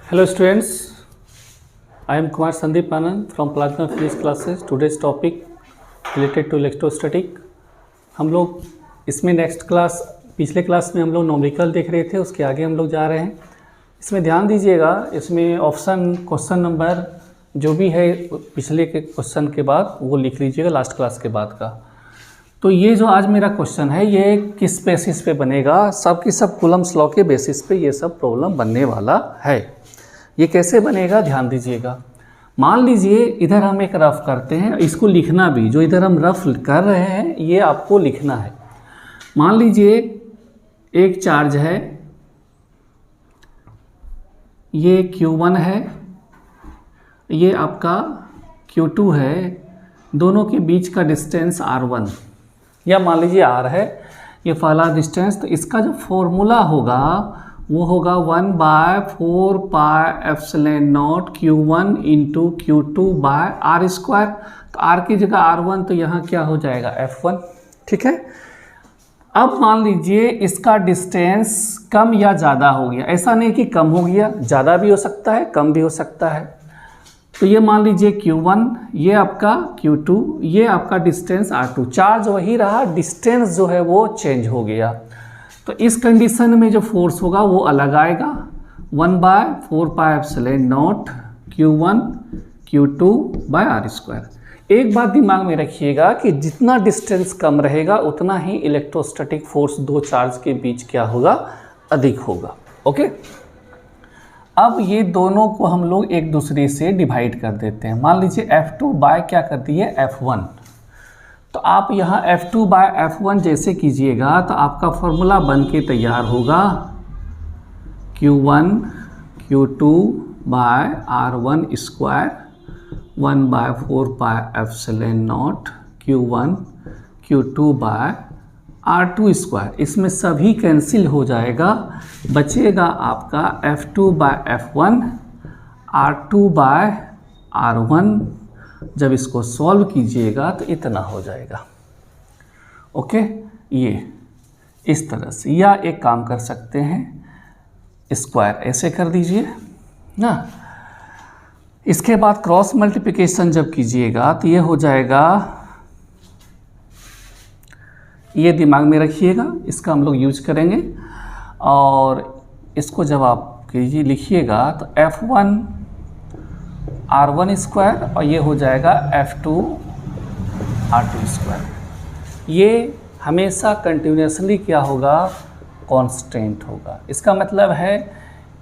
Hello students, I am Kumar Sandeep Anand from Plasma Physics classes. Today's topic related to electrostatic. हम लोग इसमें next class, पिछले class में हम लोग न्यूमेरिकल देख रहे थे, उसके आगे हम लोग जा रहे हैं। इसमें ध्यान दीजिएगा, इसमें ऑप्शन क्वेश्चन नंबर जो भी है पिछले के क्वेश्चन के बाद वो लिख लीजिएगा लास्ट क्लास के बाद का। तो ये जो आज मेरा क्वेश्चन है ये किस बेसिस पे बनेगा, सब की सब कूलम्स लॉ के बेसिस पे ये सब प्रॉब्लम बनने वाला है। ये कैसे बनेगा ध्यान दीजिएगा। मान लीजिए इधर हम एक रफ करते हैं, इसको लिखना भी, जो इधर हम रफ कर रहे हैं ये आपको लिखना है। मान लीजिए एक चार्ज है, ये Q1 है, ये आपका Q2 है, दोनों के बीच का डिस्टेंस R1 या मान लीजिए R है, ये पहला डिस्टेंस। तो इसका जो फॉर्मूला होगा वो होगा 1/4πε0 Q1 इंटू Q2/R²। तो R की जगह R1, तो यहाँ क्या हो जाएगा F1। ठीक है। अब मान लीजिए इसका डिस्टेंस कम या ज़्यादा हो गया, ऐसा नहीं कि कम हो गया, ज़्यादा भी हो सकता है, कम भी हो सकता है। तो ये मान लीजिए Q1, ये आपका Q2, ये आपका डिस्टेंस R2। चार्ज वही रहा, डिस्टेंस जो है वो चेंज हो गया। तो इस कंडीशन में जो फोर्स होगा वो अलग आएगा, 1/4πε0 Q1 Q2/R²। एक बात दिमाग में रखिएगा कि जितना डिस्टेंस कम रहेगा उतना ही इलेक्ट्रोस्टैटिक फोर्स दो चार्ज के बीच क्या होगा, अधिक होगा। ओके। अब ये दोनों को हम लोग एक दूसरे से डिवाइड कर देते हैं। मान लीजिए F2 बाय क्या कर दिए F1। तो आप यहाँ F2/F1 जैसे कीजिएगा तो आपका फॉर्मूला बन के तैयार होगा Q1 Q2/R1² 1/4πε0 Q1 Q2/R2²। इसमें सभी कैंसिल हो जाएगा, बचेगा आपका F2/F1 R2/R1। जब इसको सॉल्व कीजिएगा तो इतना हो जाएगा। ओके, ये इस तरह से, या एक काम कर सकते हैं, स्क्वायर ऐसे कर दीजिए ना। इसके बाद क्रॉस मल्टीप्लिकेशन जब कीजिएगा तो ये हो जाएगा, ये दिमाग में रखिएगा, इसका हम लोग यूज करेंगे। और इसको जब आप कीजिए लिखिएगा तो F1 R1² और ये हो जाएगा F2 R2²। ये हमेशा कंटिन्यूसली क्या होगा, कांस्टेंट होगा। इसका मतलब है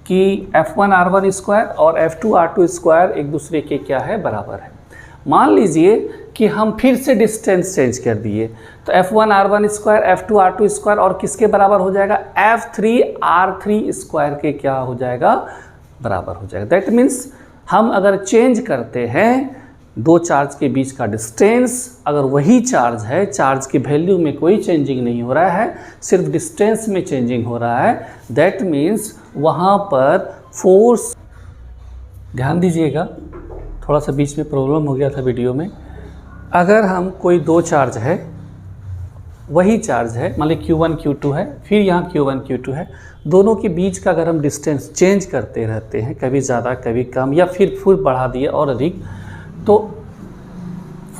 कि F1 R1² और F2 R2² एक दूसरे के क्या है, बराबर है। मान लीजिए कि हम फिर से डिस्टेंस चेंज कर दिए तो F1 R1² F2 R2² और किसके बराबर हो जाएगा, F3 R3² के क्या हो जाएगा, बराबर हो जाएगा। दैट मीन्स हम अगर चेंज करते हैं दो चार्ज के बीच का डिस्टेंस, अगर वही चार्ज है, चार्ज की वैल्यू में कोई चेंजिंग नहीं हो रहा है, सिर्फ डिस्टेंस में चेंजिंग हो रहा है, दैट मीन्स वहाँ पर फोर्स, ध्यान दीजिएगा, थोड़ा सा बीच में प्रॉब्लम हो गया था वीडियो में। अगर हम कोई दो चार्ज है, वही चार्ज है, मान ली Q1 Q2 है, फिर यहाँ Q1 Q2 है, दोनों के बीच का अगर हम डिस्टेंस चेंज करते रहते हैं, कभी ज़्यादा कभी कम, या फिर बढ़ा दिए और अधिक, तो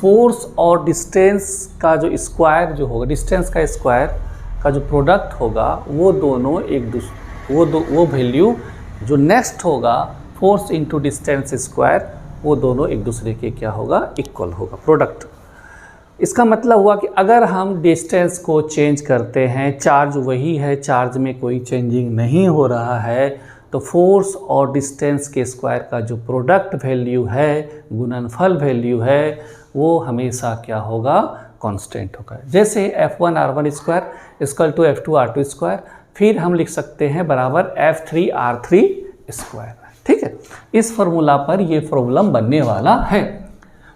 फोर्स और डिस्टेंस का जो स्क्वायर जो होगा, डिस्टेंस का स्क्वायर का जो प्रोडक्ट होगा, वो दोनों एक दूसरे, वो वैल्यू जो नेक्स्ट होगा, फोर्स इंटू डिस्टेंस स्क्वायर, वो दोनों एक दूसरे के क्या होगा, इक्वल होगा, प्रोडक्ट। इसका मतलब हुआ कि अगर हम डिस्टेंस को चेंज करते हैं, चार्ज वही है, चार्ज में कोई चेंजिंग नहीं हो रहा है, तो फोर्स और डिस्टेंस के स्क्वायर का जो प्रोडक्ट वैल्यू है, गुणनफल वैल्यू है, वो हमेशा क्या होगा, कांस्टेंट होगा। जैसे F1 R1² equal to F2 R2², फिर हम लिख सकते हैं बराबर F3 R3²। ठीक है। इस फॉर्मूला पर ये प्रॉब्लम बनने वाला है।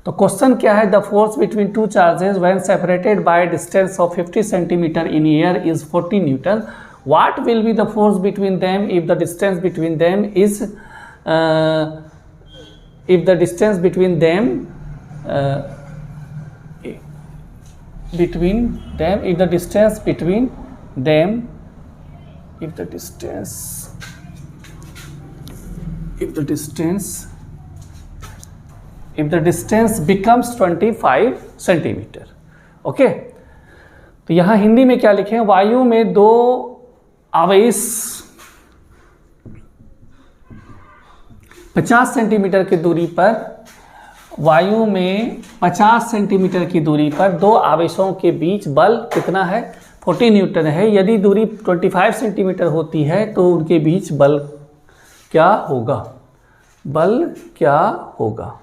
तो क्वेश्चन क्या है, the force between two charges when separated by distance of 50 centimetre in air is 40 Newton. What will be the force between them if the distance between them is if the distance between them if the distance between them if the distance if the distance becomes 25 centimetre. Okay, तो यहां हिंदी में क्या लिखे हैं, वायु में दो आवेश 50 सेंटीमीटर की दूरी पर, वायु में 50 सेंटीमीटर की दूरी पर दो आवेशों के बीच बल कितना है, 40 न्यूटन है। यदि दूरी 25 सेंटीमीटर होती है तो उनके बीच बल क्या होगा, बल क्या होगा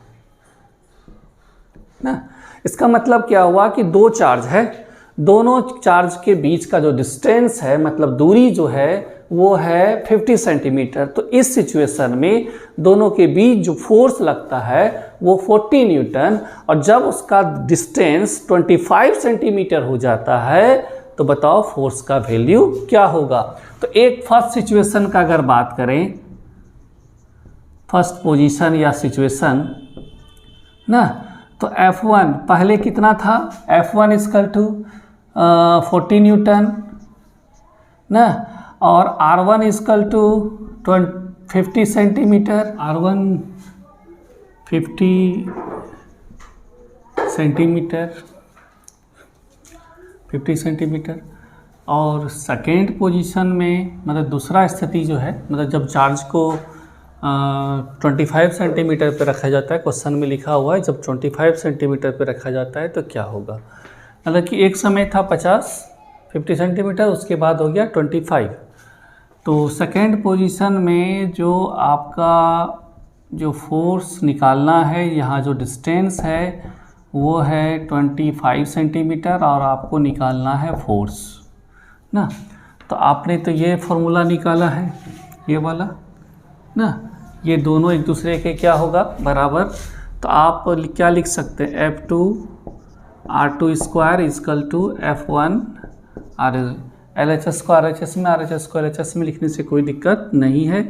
ना। इसका मतलब क्या हुआ कि दो चार्ज है, दोनों चार्ज के बीच का जो डिस्टेंस है, मतलब दूरी जो है वो है 50 सेंटीमीटर। तो इस सिचुएशन में दोनों के बीच जो फोर्स लगता है वो 40 न्यूटन, और जब उसका डिस्टेंस 25 सेंटीमीटर हो जाता है तो बताओ फोर्स का वैल्यू क्या होगा। तो एक फर्स्ट सिचुएशन का अगर बात करें, फर्स्ट पोजीशन या सिचुएशन ना, तो F1 पहले कितना था, F1 इक्वल टू 40 न्यूटन ना, और R1 equal to 50 centimetre, R1 50 centimetre. और सेकेंड पोजीशन में मतलब दूसरा स्थिति जो है, मतलब जब चार्ज को 25 सेंटीमीटर पे रखा जाता है, क्वेश्चन में लिखा हुआ है जब 25 सेंटीमीटर पे रखा जाता है तो क्या होगा, मतलब कि एक समय था 50 सेंटीमीटर, उसके बाद हो गया 25। तो सेकेंड पोजीशन में जो आपका जो फोर्स निकालना है, यहाँ जो डिस्टेंस है वो है 25 सेंटीमीटर और आपको निकालना है फोर्स ना। तो आपने तो ये फॉर्मूला निकाला है, ये वाला ना, ये दोनों एक दूसरे के क्या होगा, बराबर। तो आप क्या लिख सकते हैं, F2 R2 square is equal to F1 LHS को RHS में, RHS को LHS में लिखने से कोई दिक्कत नहीं है।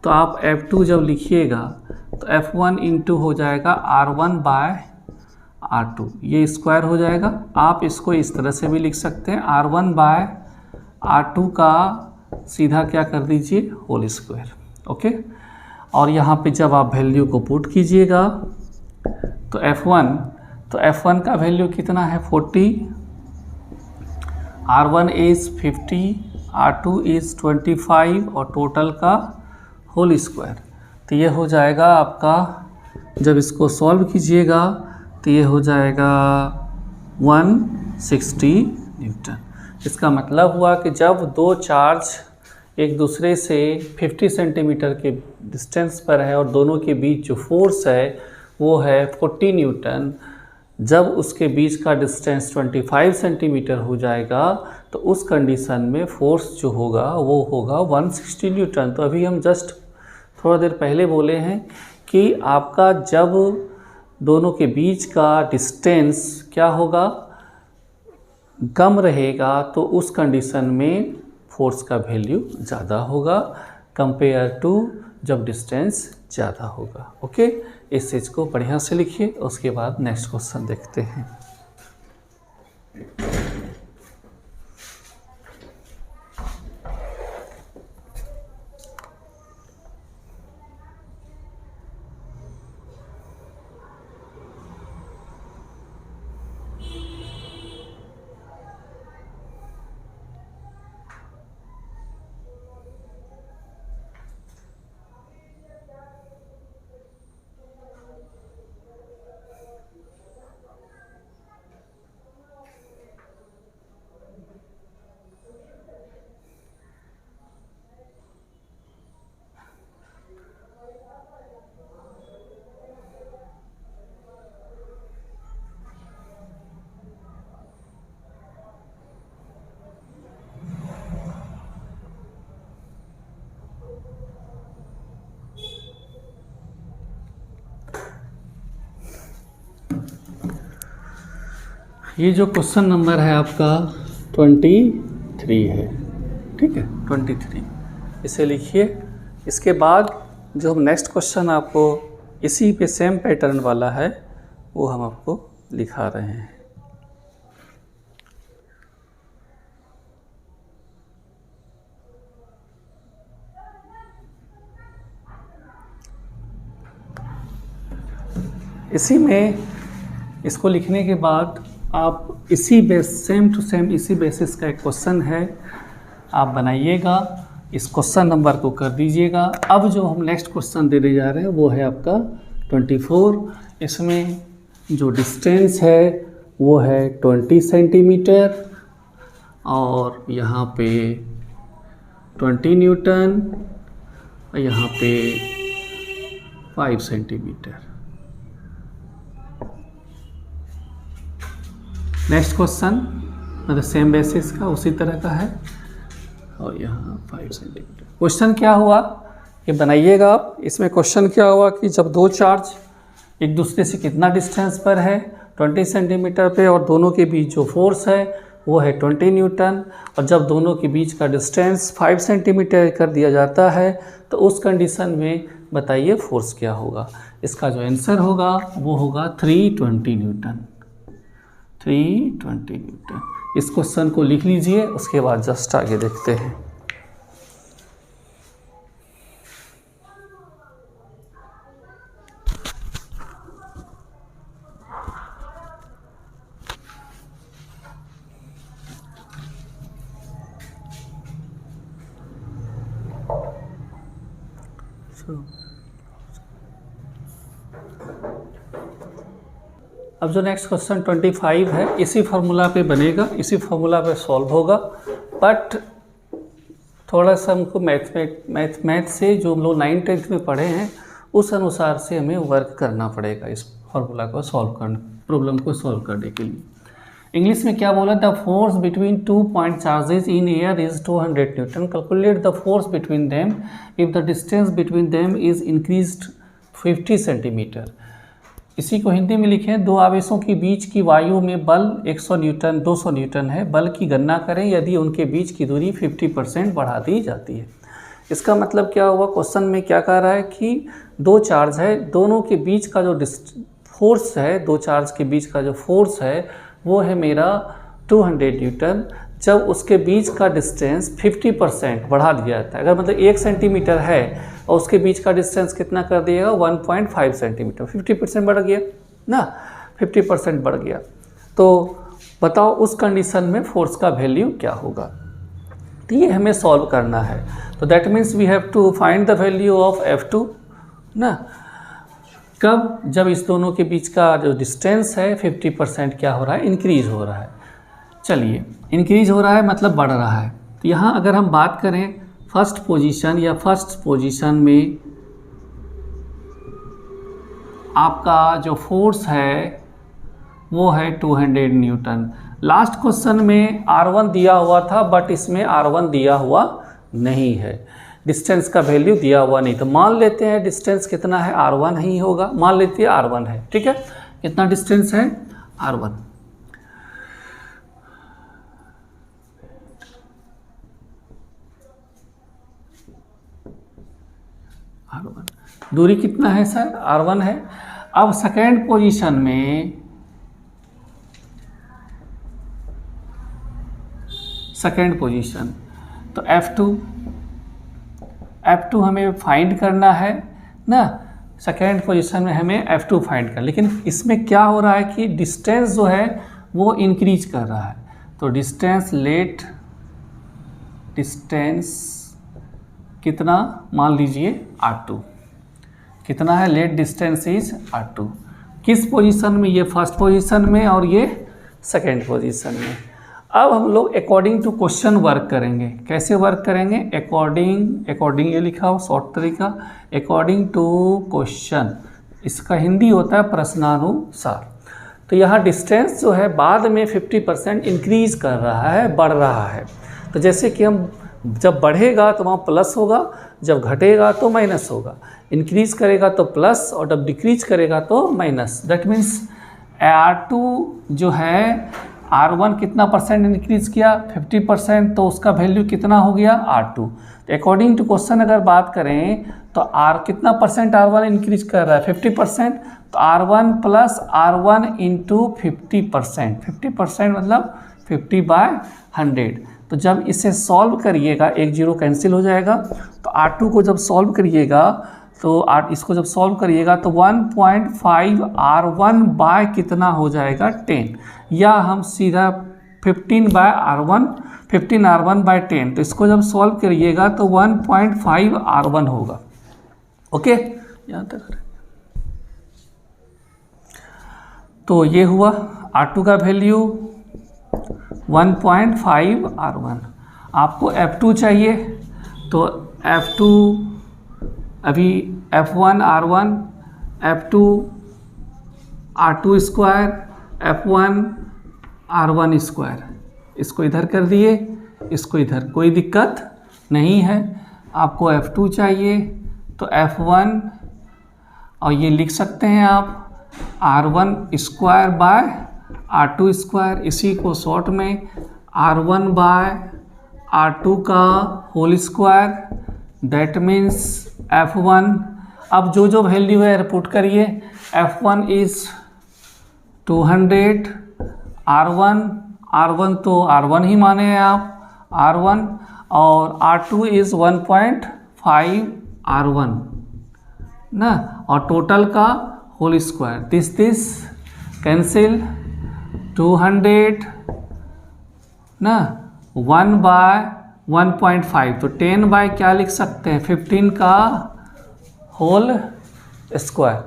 तो आप F2 जब लिखिएगा तो F1 इंटू हो जाएगा R1 बाय R2, ये स्क्वायर हो जाएगा। आप इसको इस तरह से भी लिख सकते हैं, R1 बाय R2 का सीधा क्या कर दीजिए, होल स्क्वायर। ओके, और यहाँ पे जब आप वैल्यू को पुट कीजिएगा तो F1 का वैल्यू कितना है, 40, R1 इज़ 50, R2 इज़ 25 और टोटल का होल स्क्वायर। तो ये हो जाएगा आपका, जब इसको सॉल्व कीजिएगा तो ये हो जाएगा 160 न्यूटन। इसका मतलब हुआ कि जब दो चार्ज एक दूसरे से 50 सेंटीमीटर के डिस्टेंस पर है और दोनों के बीच जो फोर्स है वो है 40 न्यूटन, जब उसके बीच का डिस्टेंस 25 सेंटीमीटर हो जाएगा तो उस कंडीशन में फोर्स जो होगा वो होगा 160 न्यूटन। तो अभी हम जस्ट थोड़ा देर पहले बोले हैं कि आपका जब दोनों के बीच का डिस्टेंस क्या होगा, कम रहेगा, तो उस कंडीशन में फोर्स का वैल्यू ज़्यादा होगा कंपेयर टू जब डिस्टेंस ज़्यादा होगा। ओके, इस चीज़ को बढ़िया से लिखिए, उसके बाद नेक्स्ट क्वेश्चन देखते हैं। ये जो क्वेश्चन नंबर है आपका 23 है, ठीक है, 23 इसे लिखिए। इसके बाद जो हम नेक्स्ट क्वेश्चन आपको इसी पे सेम पैटर्न वाला है वो हम आपको लिखा रहे हैं। इसी में इसको लिखने के बाद आप इसी सेम टू सेम इसी बेसिस का एक क्वेश्चन है, आप बनाइएगा, इस क्वेश्चन नंबर को कर दीजिएगा। अब जो हम नेक्स्ट क्वेश्चन देने जा रहे हैं वो है आपका 24। इसमें जो डिस्टेंस है वो है 20 सेंटीमीटर और यहाँ पे 20 न्यूटन और यहाँ पे 5 सेंटीमीटर। नेक्स्ट क्वेश्चन मतलब सेम बेसिस का उसी तरह का है और यहाँ 5 सेंटीमीटर। क्वेश्चन क्या हुआ ये बनाइएगा आप। इसमें क्वेश्चन क्या हुआ कि जब दो चार्ज एक दूसरे से कितना डिस्टेंस पर है 20 सेंटीमीटर पे और दोनों के बीच जो फोर्स है वो है 20 न्यूटन और जब दोनों के बीच का डिस्टेंस 5 सेंटीमीटर कर दिया जाता है तो उस कंडीशन में बताइए फोर्स क्या होगा। इसका जो आंसर होगा वो होगा 320 न्यूटन। 320 न्यूटन। इस क्वेश्चन को लिख लीजिए, उसके बाद जस्ट आगे देखते हैं। अब जो नेक्स्ट क्वेश्चन 25 है इसी फार्मूला पे बनेगा, इसी फार्मूला पे सॉल्व होगा, बट थोड़ा सा हमको मैथ से जो हम लोग 9th-10th में पढ़े हैं उस अनुसार से हमें वर्क करना पड़ेगा इस फार्मूला को सॉल्व करने, प्रॉब्लम को सॉल्व करने के लिए। इंग्लिश में क्या बोला, the force between 2 point charges in air is 200 Newton, calculate the force between them if the distance between them is increased 50 centimetre. इसी को हिंदी में लिखें, दो आवेशों के बीच की वायु में बल 100 न्यूटन 200 न्यूटन है, बल की गणना करें यदि उनके बीच की दूरी 50% बढ़ा दी जाती है। इसका मतलब क्या हुआ, क्वेश्चन में क्या कह रहा है कि दो चार्ज है, दोनों के बीच का जो फोर्स है, दो चार्ज के बीच का जो फोर्स है वो है मेरा 200 न्यूटन, जब उसके बीच का डिस्टेंस 50% बढ़ा दिया जाता है। अगर मतलब 1 सेंटीमीटर है और उसके बीच का डिस्टेंस कितना कर दिएगा 1.5 सेंटीमीटर, 50% बढ़ गया ना, 50% बढ़ गया। तो बताओ उस कंडीशन में फोर्स का वैल्यू क्या होगा। तो ये हमें सॉल्व करना है। तो that means we have to find the value of F2 ना। कब, जब इस दोनों के बीच का जो डिस्टेंस है 50% क्या हो रहा है, इंक्रीज हो रहा है। चलिए, इंक्रीज हो रहा है मतलब बढ़ रहा है। तो यहाँ अगर हम बात करें फर्स्ट पोजीशन या फर्स्ट पोजीशन में आपका जो फोर्स है वो है 200 न्यूटन। लास्ट क्वेश्चन में R1 दिया हुआ था बट इसमें R1 दिया हुआ नहीं है, डिस्टेंस का वैल्यू दिया हुआ नहीं। तो मान लेते हैं डिस्टेंस कितना है, R1 ही होगा, मान लेते हैं R1 है, ठीक है। कितना डिस्टेंस है, R1। दूरी कितना है सर, R1 है। अब सेकेंड पोजीशन में, सेकेंड पोजीशन तो F2 हमें फाइंड करना है ना। सेकेंड पोजीशन में हमें F2 फाइंड करना, लेकिन इसमें क्या हो रहा है कि डिस्टेंस जो है वो इंक्रीज कर रहा है। तो डिस्टेंस लेट डिस्टेंस कितना, मान लीजिए R2 कितना है, लेट डिस्टेंस इज R2। किस पोजीशन में, ये फर्स्ट पोजीशन में और ये सेकेंड पोजीशन में। अब हम लोग अकॉर्डिंग टू क्वेश्चन वर्क करेंगे। कैसे वर्क करेंगे, अकॉर्डिंग ये लिखा हो शॉर्ट तरीका, अकॉर्डिंग टू क्वेश्चन, इसका हिंदी होता है प्रश्नानुसार। तो यहाँ डिस्टेंस जो है बाद में 50% इंक्रीज कर रहा है, बढ़ रहा है। तो जैसे कि हम जब बढ़ेगा तो वहाँ प्लस होगा, जब घटेगा तो माइनस होगा, इंक्रीज करेगा तो प्लस और जब डिक्रीज करेगा तो माइनस। दैट मीन्स R2 जो है, R1 कितना परसेंट इंक्रीज किया 50%, तो उसका वैल्यू कितना हो गया R2। तो अकॉर्डिंग टू क्वेश्चन अगर बात करें तो कितना परसेंट R1 इंक्रीज कर रहा है 50%, तो R1 प्लस R1 इंटू 50%, 50% मतलब 50/100। तो जब इसे सॉल्व करिएगा, 1 0 कैंसिल हो जाएगा। तो R2 को जब सॉल्व करिएगा तो इसको जब सॉल्व करिएगा तो 1.5 R1 बाय कितना हो जाएगा 10, या हम सीधा 15 R1 बाय 10, तो इसको जब सॉल्व करिएगा तो 1.5 R1 होगा। ओके, यहाँ तक। तो ये हुआ R2 का वैल्यू 1.5 R1। आपको F2 चाहिए, तो F2 अभी F1 R1, F2 R2 square, F1 R1 square, इसको इधर कर दिए, इसको इधर, कोई दिक्कत नहीं है। आपको F2 चाहिए तो F1, और ये लिख सकते हैं आप R1 square by R2 square, इसी को शॉर्ट में R1 बाय R2 का whole square, that means F1। अब जो जो वैल्यू है रिपोर्ट करिए। F1 इज़ 200, R1 तो R1 ही माने हैं आप, R1, और R2 इज़ 1.5 R1 ना, और टोटल का होल स्क्वायर, दिस कैंसिल, 200 ना, 1 बाय 1.5, तो 10 बाय क्या लिख सकते हैं 15 का होल स्क्वायर।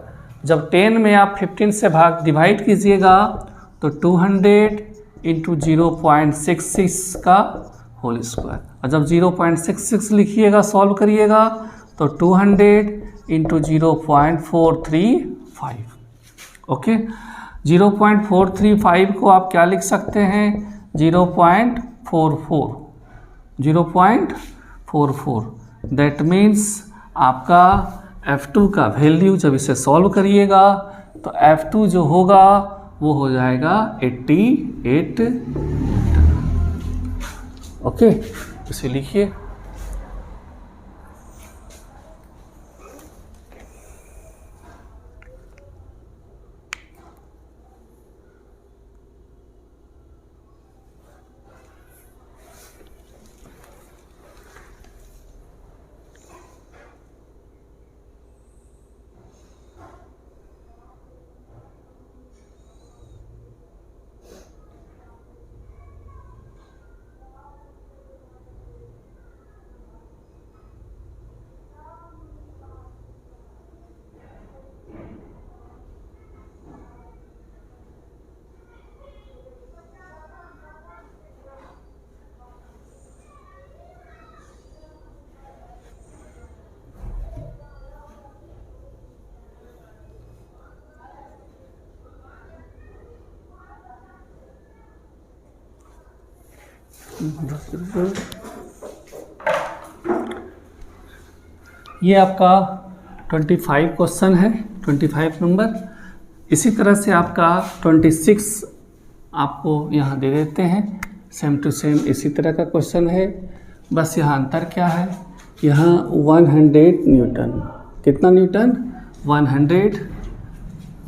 जब 10 में आप 15 से डिवाइड कीजिएगा तो 200 इंटू 0.66 का होल स्क्वायर, और जब 0.66 लिखिएगा सॉल्व करिएगा तो 200 इंटू 0.435। ओके, 0.435 को आप क्या लिख सकते हैं 0.44, दैट मीन्स आपका F2 का वैल्यू जब इसे सॉल्व करिएगा तो F2 जो होगा वो हो जाएगा 88। ओके, इसे लिखिए। ये आपका 25 क्वेश्चन है, 25 नंबर। इसी तरह से आपका 26 आपको यहाँ दे देते हैं, सेम टू सेम इसी तरह का क्वेश्चन है, बस यहाँ अंतर क्या है, यहाँ 100 न्यूटन, कितना न्यूटन 100,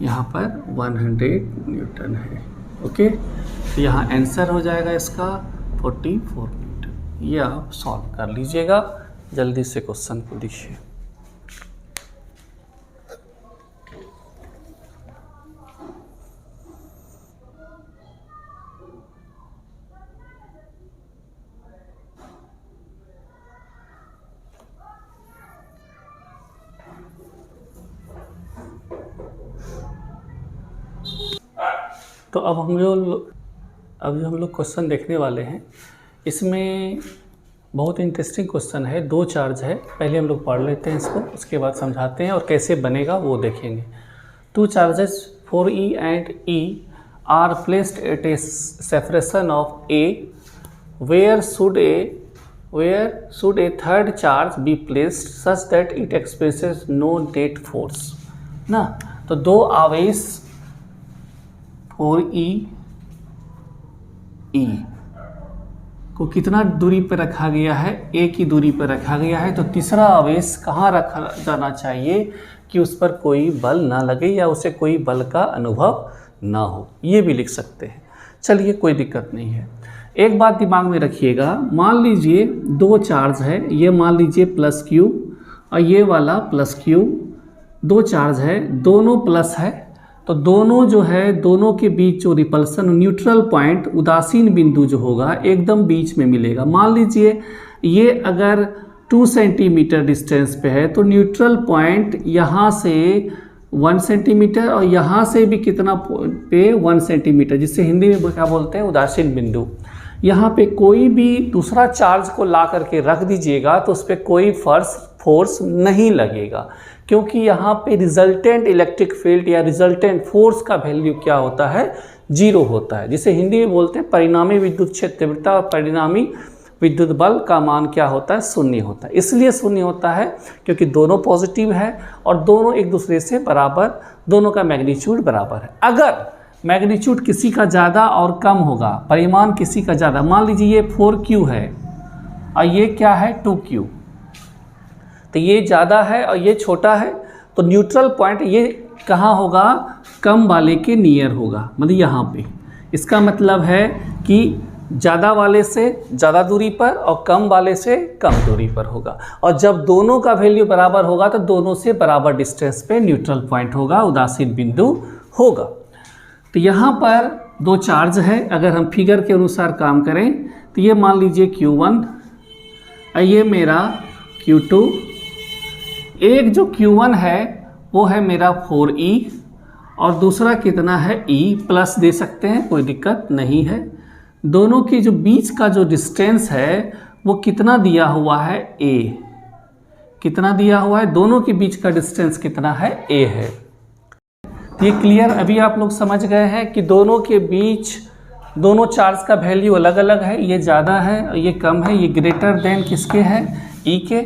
यहाँ पर 100 न्यूटन है। ओके, तो यहाँ आंसर हो जाएगा इसका 44 न्यूटन। ये आप सॉल्व कर लीजिएगा, जल्दी से क्वेश्चन को देखिए। तो अब हम लोग क्वेश्चन देखने वाले हैं। इसमें बहुत इंटरेस्टिंग क्वेश्चन है, 2 चार्ज है। पहले हम लोग पढ़ लेते हैं इसको, उसके बाद समझाते हैं और कैसे बनेगा वो देखेंगे। 2 charges 4e and e are placed at a separation of a, where should a third charge be placed such that it experiences no net force ना। तो 2 आवेश 4e को कितना दूरी पर रखा गया है, a की दूरी पर रखा गया है। तो तीसरा आवेश कहाँ रखा जाना चाहिए कि उस पर कोई बल ना लगे या उसे कोई बल का अनुभव ना हो, ये भी लिख सकते हैं। चलिए, कोई दिक्कत नहीं है। एक बात दिमाग में रखिएगा, मान लीजिए 2 चार्ज है, ये मान लीजिए +q और ये वाला +q दो चार्ज है, दोनों प्लस है, तो दोनों जो है, दोनों के बीच जो रिपल्सन न्यूट्रल पॉइंट, उदासीन बिंदु जो होगा एकदम बीच में मिलेगा। मान लीजिए ये अगर 2 सेंटीमीटर डिस्टेंस पे है तो न्यूट्रल पॉइंट यहाँ से 1 सेंटीमीटर और यहाँ से भी कितना पे 1 सेंटीमीटर, जिसे हिंदी में क्या बोलते हैं, उदासीन बिंदु। यहाँ पे कोई भी दूसरा चार्ज को ला करके रख दीजिएगा तो उस पर कोई फोर्स नहीं लगेगा, क्योंकि यहाँ पे रिजल्टेंट इलेक्ट्रिक फील्ड या रिजल्टेंट फोर्स का वैल्यू क्या होता है, 0 होता है, जिसे हिंदी में बोलते हैं परिणामी विद्युत क्षेत्र तीव्रता और परिणामी विद्युत बल का मान क्या होता है, 0 होता है। इसलिए 0 होता है क्योंकि दोनों पॉजिटिव है और दोनों एक दूसरे से बराबर, दोनों का मैग्नीट्यूड बराबर है। अगर मैग्नीट्यूड किसी का ज़्यादा और कम होगा, परिमाण किसी का ज़्यादा, मान लीजिए ये 4Q है और ये क्या है 2Q, तो ये ज़्यादा है और ये छोटा है, तो न्यूट्रल पॉइंट ये कहाँ होगा, कम वाले के नियर होगा, मतलब यहाँ पे। इसका मतलब है कि ज़्यादा वाले से ज़्यादा दूरी पर और कम वाले से कम दूरी पर होगा, और जब दोनों का वैल्यू बराबर होगा तो दोनों से बराबर डिस्टेंस पे न्यूट्रल पॉइंट होगा, उदासीन बिंदु होगा। तो यहाँ पर दो चार्ज है, अगर हम फिगर के अनुसार काम करें तो ये मान लीजिए Q1 और ये मेरा Q2। एक जो Q1 है वो है मेरा 4E और दूसरा कितना है E, प्लस दे सकते हैं, कोई दिक्कत नहीं है। दोनों के जो बीच का जो डिस्टेंस है वो कितना दिया हुआ है, A। कितना दिया हुआ है, दोनों के बीच का डिस्टेंस कितना है, A है। ये क्लियर, अभी आप लोग समझ गए हैं कि दोनों के बीच दोनों चार्ज का वैल्यू अलग अलग है, ये ज़्यादा है और ये कम है, ये ग्रेटर देन किसके है, E के।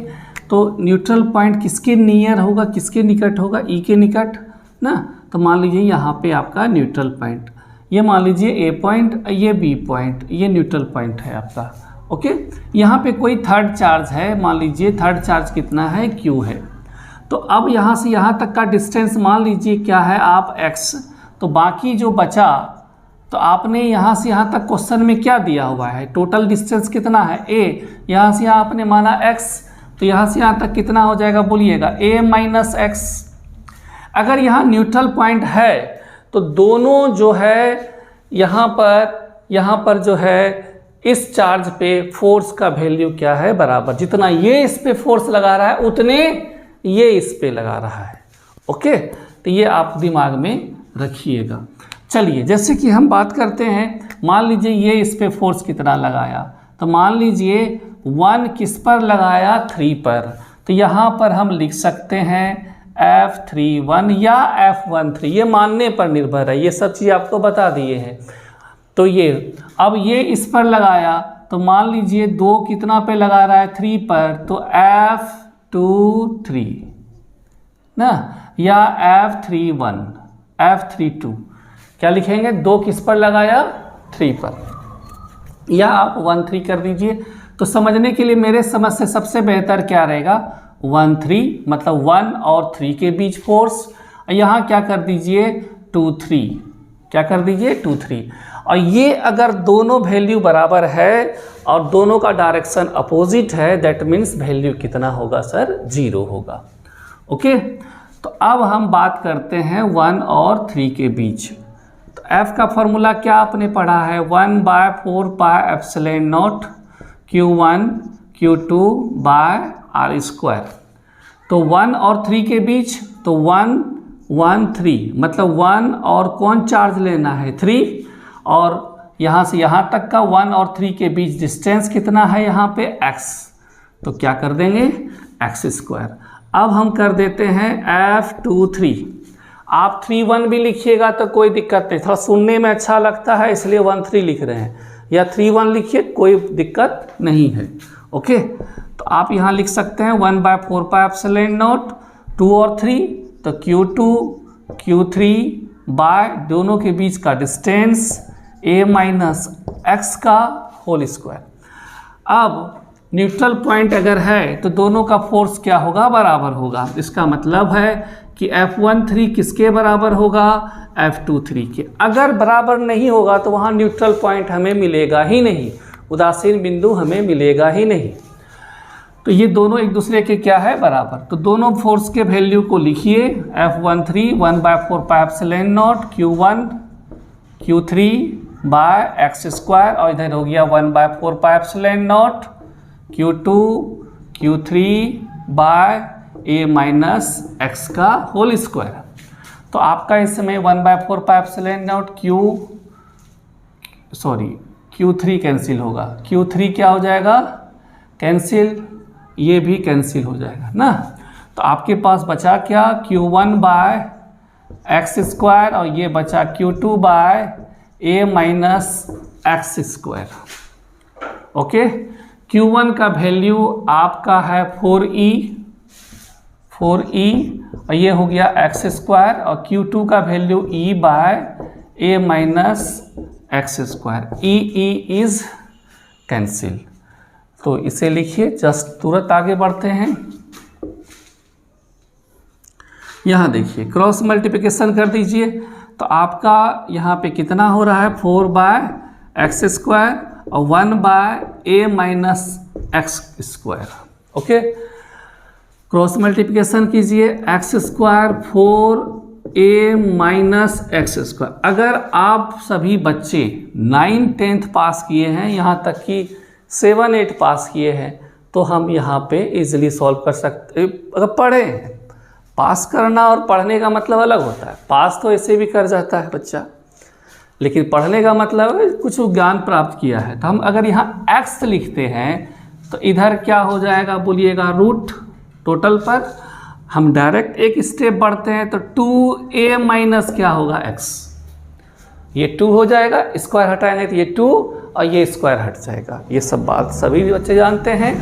तो न्यूट्रल पॉइंट किसके नियर होगा, किसके निकट होगा, E के निकट ना। तो मान लीजिए यहाँ पे आपका न्यूट्रल पॉइंट, ये मान लीजिए A पॉइंट, ये B पॉइंट, ये न्यूट्रल पॉइंट है आपका। ओके, यहाँ पे कोई थर्ड चार्ज है, मान लीजिए थर्ड चार्ज कितना है, Q है। तो अब यहाँ से यहाँ तक का डिस्टेंस मान लीजिए क्या है आप, x। तो बाकी जो बचा, तो आपने यहाँ से यहाँ तक क्वेश्चन में क्या दिया हुआ है, टोटल डिस्टेंस कितना है, a। यहाँ से यहाँ आपने माना x, तो यहाँ से यहाँ तक कितना हो जाएगा, बोलिएगा, a माइनस x। अगर यहाँ न्यूट्रल पॉइंट है तो दोनों जो है यहाँ पर जो है इस चार्ज पे फोर्स का वैल्यू क्या है, बराबर। जितना ये इस पे फोर्स लगा रहा है उतने ये इस पे लगा रहा है। ओके, तो ये आप दिमाग में रखिएगा। चलिए, जैसे कि हम बात करते हैं, मान लीजिए ये इस पे फोर्स कितना लगाया, तो मान लीजिए 1 किस पर लगाया, 3 पर। तो यहाँ पर हम लिख सकते हैं F31 या F13, ये मानने पर निर्भर है, ये सब चीज़ आपको बता दिए हैं। तो ये अब ये इस पर लगाया, तो मान लीजिए 2 कितना पे लगा रहा है, 3 पर, तो F23 ना, या F31, F32, क्या लिखेंगे, 2 किस पर लगाया, 3 पर, या आप 1 3 कर दीजिए। तो समझने के लिए मेरे समझ से सबसे बेहतर क्या रहेगा, 1 3, मतलब 1 और 3 के बीच फोर्स। यहाँ क्या कर दीजिए, 2 3, क्या कर दीजिए, 2 3। और ये अगर दोनों वैल्यू बराबर है और दोनों का डायरेक्शन अपोजिट है, दैट मीन्स वैल्यू कितना होगा सर, 0 होगा। ओके, तो अब हम बात करते हैं 1 और 3 के बीच। तो F का फॉर्मूला क्या आपने पढ़ा है, 1/4πε0 Q1 Q2 R²। तो 1 और 3 के बीच, तो 1 1 3, मतलब 1 और कौन चार्ज लेना है, 3, और यहाँ से यहाँ तक का 1 और 3 के बीच डिस्टेंस कितना है, यहाँ पे x। तो क्या कर देंगे, x²। अब हम कर देते हैं F23। आप 3 1 भी लिखिएगा तो कोई दिक्कत नहीं, थोड़ा सुनने में अच्छा लगता है इसलिए 1 3 लिख रहे हैं, या 3 1 लिखिए, कोई दिक्कत नहीं है। ओके, तो आप यहाँ लिख सकते हैं 1/4πε0 2 और 3, तो Q2 Q3 बाय दोनों के बीच का डिस्टेंस a माइनस x का होल स्क्वायर। अब न्यूट्रल पॉइंट अगर है तो दोनों का फोर्स क्या होगा, बराबर होगा। इसका मतलब है कि F13 किसके बराबर होगा, F23 के। अगर बराबर नहीं होगा तो वहाँ न्यूट्रल पॉइंट हमें मिलेगा ही नहीं, उदासीन बिंदु हमें मिलेगा ही नहीं। तो ये दोनों एक दूसरे के क्या है, बराबर। तो दोनों फोर्स के वैल्यू को लिखिए, F13 1/4πε0 Q1 Q3 bye x square, और इधर हो गया 1/4πε0 Q2 Q3 by a minus x का होल स्क्वायर। तो आपका इसमें 1/4πε0 Q3 कैंसिल होगा, Q3 क्या हो जाएगा, कैंसिल, ये भी कैंसिल हो जाएगा ना। तो आपके पास बचा क्या, Q1 बाय एक्स स्क्वायर, और ये बचा Q2 by a minus x square. Okay, Q1 का वैल्यू आपका है 4e, और ये हो गया एक्स स्क्वायर, और Q2 का value e by a minus x square, e is cancel. तो इसे लिखिए, जस्ट तुरंत आगे बढ़ते हैं। यहाँ देखिए क्रॉस मल्टीप्लिकेशन कर दीजिए, तो आपका यहाँ पे कितना हो रहा है, 4 बाय एक्स स्क्वायर और 1 by a minus x square. Okay, cross multiplication कीजिए, x square 4a minus x square. अगर आप सभी बच्चे 9, 10th पास किए हैं, यहाँ तक कि 7, 8 पास किए हैं, तो हम यहाँ पे इजीली सॉल्व कर सकते। अगर पढ़े, पास करना और पढ़ने का मतलब अलग होता है। पास तो ऐसे भी कर जाता है बच्चा, लेकिन पढ़ने का मतलब है कुछ ज्ञान प्राप्त किया है। तो हम अगर यहाँ x लिखते हैं तो इधर क्या हो जाएगा, बोलिएगा रूट टोटल पर। हम डायरेक्ट एक स्टेप बढ़ते हैं तो 2a माइनस क्या होगा, x, ये 2 हो जाएगा, स्क्वायर हटाएंगे तो ये 2 और ये स्क्वायर हट जाएगा। ये सब बात सभी बच्चे जानते हैं,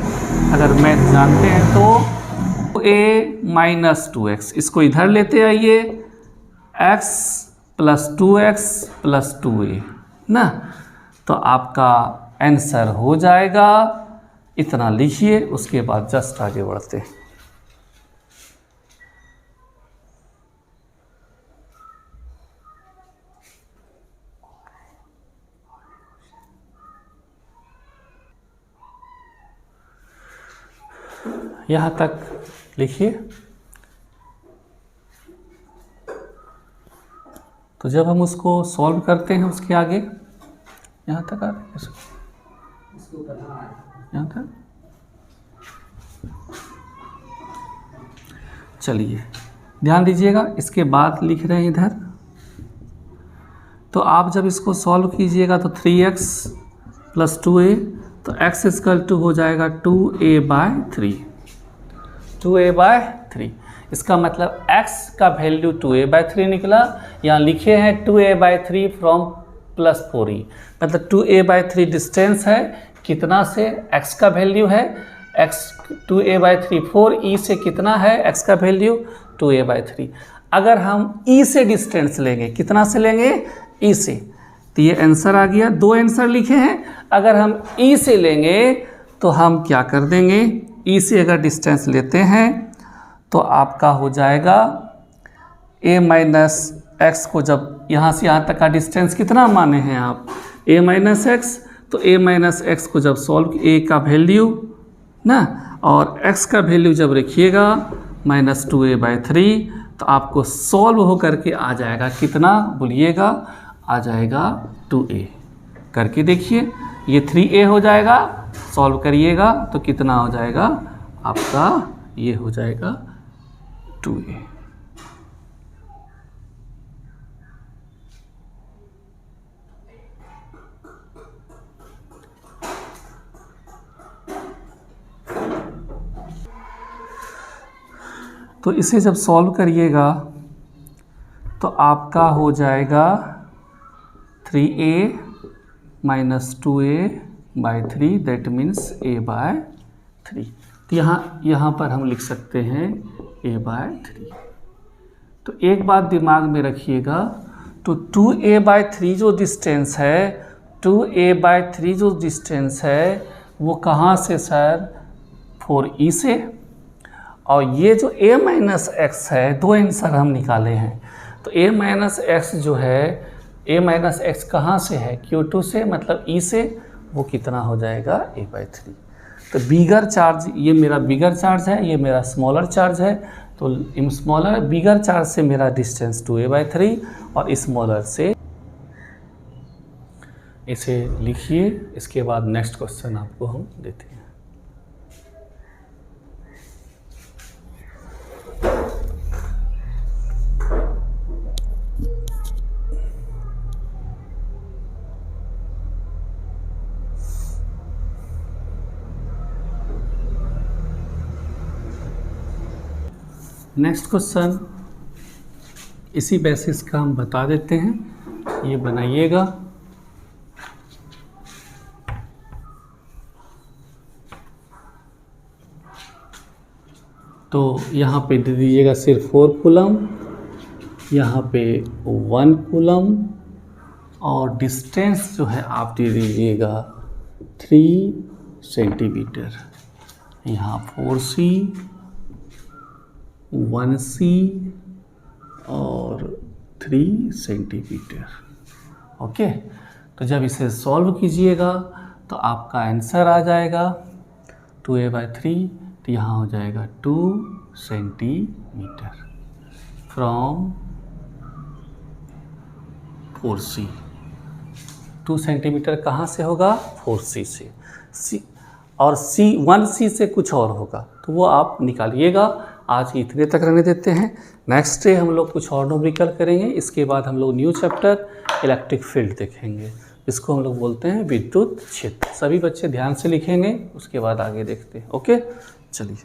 अगर मैथ जानते हैं तो। a माइनस 2x, इसको इधर लेते आइए, x plus 2x plus 2a ना, तो आपका आंसर हो जाएगा। इतना लिखिए, उसके बाद जस्ट आगे बढ़ते हैं। यहाँ तक लिखिए। तो जब हम उसको सॉल्व करते हैं, उसके आगे यहाँ तक आ रहे हैं, यहाँ तक चलिए ध्यान दीजिएगा। इसके बाद लिख रहे हैं इधर, तो आप जब इसको सॉल्व कीजिएगा तो 3x प्लस 2a, तो x इक्वल टू हो जाएगा 2a बाय 3, 2a बाय 3। इसका मतलब x का वैल्यू 2a बाय 3 निकला। यहाँ लिखे हैं 2a by 3 from plus 4e, मतलब 2a बाय 3 डिस्टेंस है कितना से, x का वैल्यू है x 2a बाय 3, 4e से कितना है x का वैल्यू 2a बाय 3। अगर हम e से डिस्टेंस लेंगे, कितना से लेंगे, e से, तो ये आंसर आ गया। 2 आंसर लिखे हैं। अगर हम e से लेंगे तो हम क्या कर देंगे, e से अगर डिस्टेंस लेते हैं तो आपका हो जाएगा a माइनस एक्स को, जब यहाँ से यहाँ तक का डिस्टेंस कितना माने हैं आप, a माइनस एक्स, तो a माइनस एक्स को जब सॉल्व, a का वैल्यू ना और x का वैल्यू जब रखिएगा माइनस 2a बाय 3, तो आपको सॉल्व हो करके आ जाएगा कितना, बोलिएगा, आ जाएगा 2a। करके देखिए, ये 3a हो जाएगा, सॉल्व करिएगा तो कितना हो जाएगा आपका, ये हो जाएगा 2a। तो इसे जब सॉल्व करिएगा तो आपका हो जाएगा 3a minus 2a by 3, that means a by 3। तो यहाँ पर हम लिख सकते हैं a बाय 3। तो एक बात दिमाग में रखिएगा, तो 2a बाय 3 जो डिस्टेंस है, 2a बाय 3 जो डिस्टेंस है वो कहाँ से सर, 4e से। और ये जो a माइनस एक्स है, 2 आंसर हम निकाले हैं। तो a माइनस एक्स जो है, a माइनस एक्स कहाँ से है, Q2 से, मतलब e से, वो कितना हो जाएगा a बाय 3। तो बिगर चार्ज, ये मेरा बिगर चार्ज है, ये मेरा स्मॉलर चार्ज है, तो स्मॉलर बिगर चार्ज से मेरा डिस्टेंस 2a/3 और स्मॉलर से, इसे लिखिए। इसके बाद नेक्स्ट क्वेश्चन आपको हम देते हैं। नेक्स्ट क्वेश्चन इसी बेसिस का हम बता देते हैं, ये बनाइएगा। तो यहाँ पे दे दीजिएगा सिर्फ 4 कूलम, यहाँ पे 1 कूलम, और डिस्टेंस जो है आप दे दीजिएगा 3 सेंटीमीटर। यहाँ 4c, 1c और 3 सेंटीमीटर। ओके, तो जब इसे सॉल्व कीजिएगा तो आपका आंसर आ जाएगा 2a/3, तो यहाँ हो जाएगा 2 सेंटीमीटर फ्रॉम 4c। 2 सेंटीमीटर कहाँ से होगा? 4c से। c और 1c से कुछ और होगा, तो वो आप निकालिएगा। आज इतने तक रहने देते हैं। नेक्स्ट डे हम लोग कुछ और न्यूमेरिकल करेंगे। इसके बाद हम लोग न्यू चैप्टर इलेक्ट्रिक फील्ड देखेंगे, इसको हम लोग बोलते हैं विद्युत क्षेत्र। सभी बच्चे ध्यान से लिखेंगे, उसके बाद आगे देखते हैं। ओके, चलिए।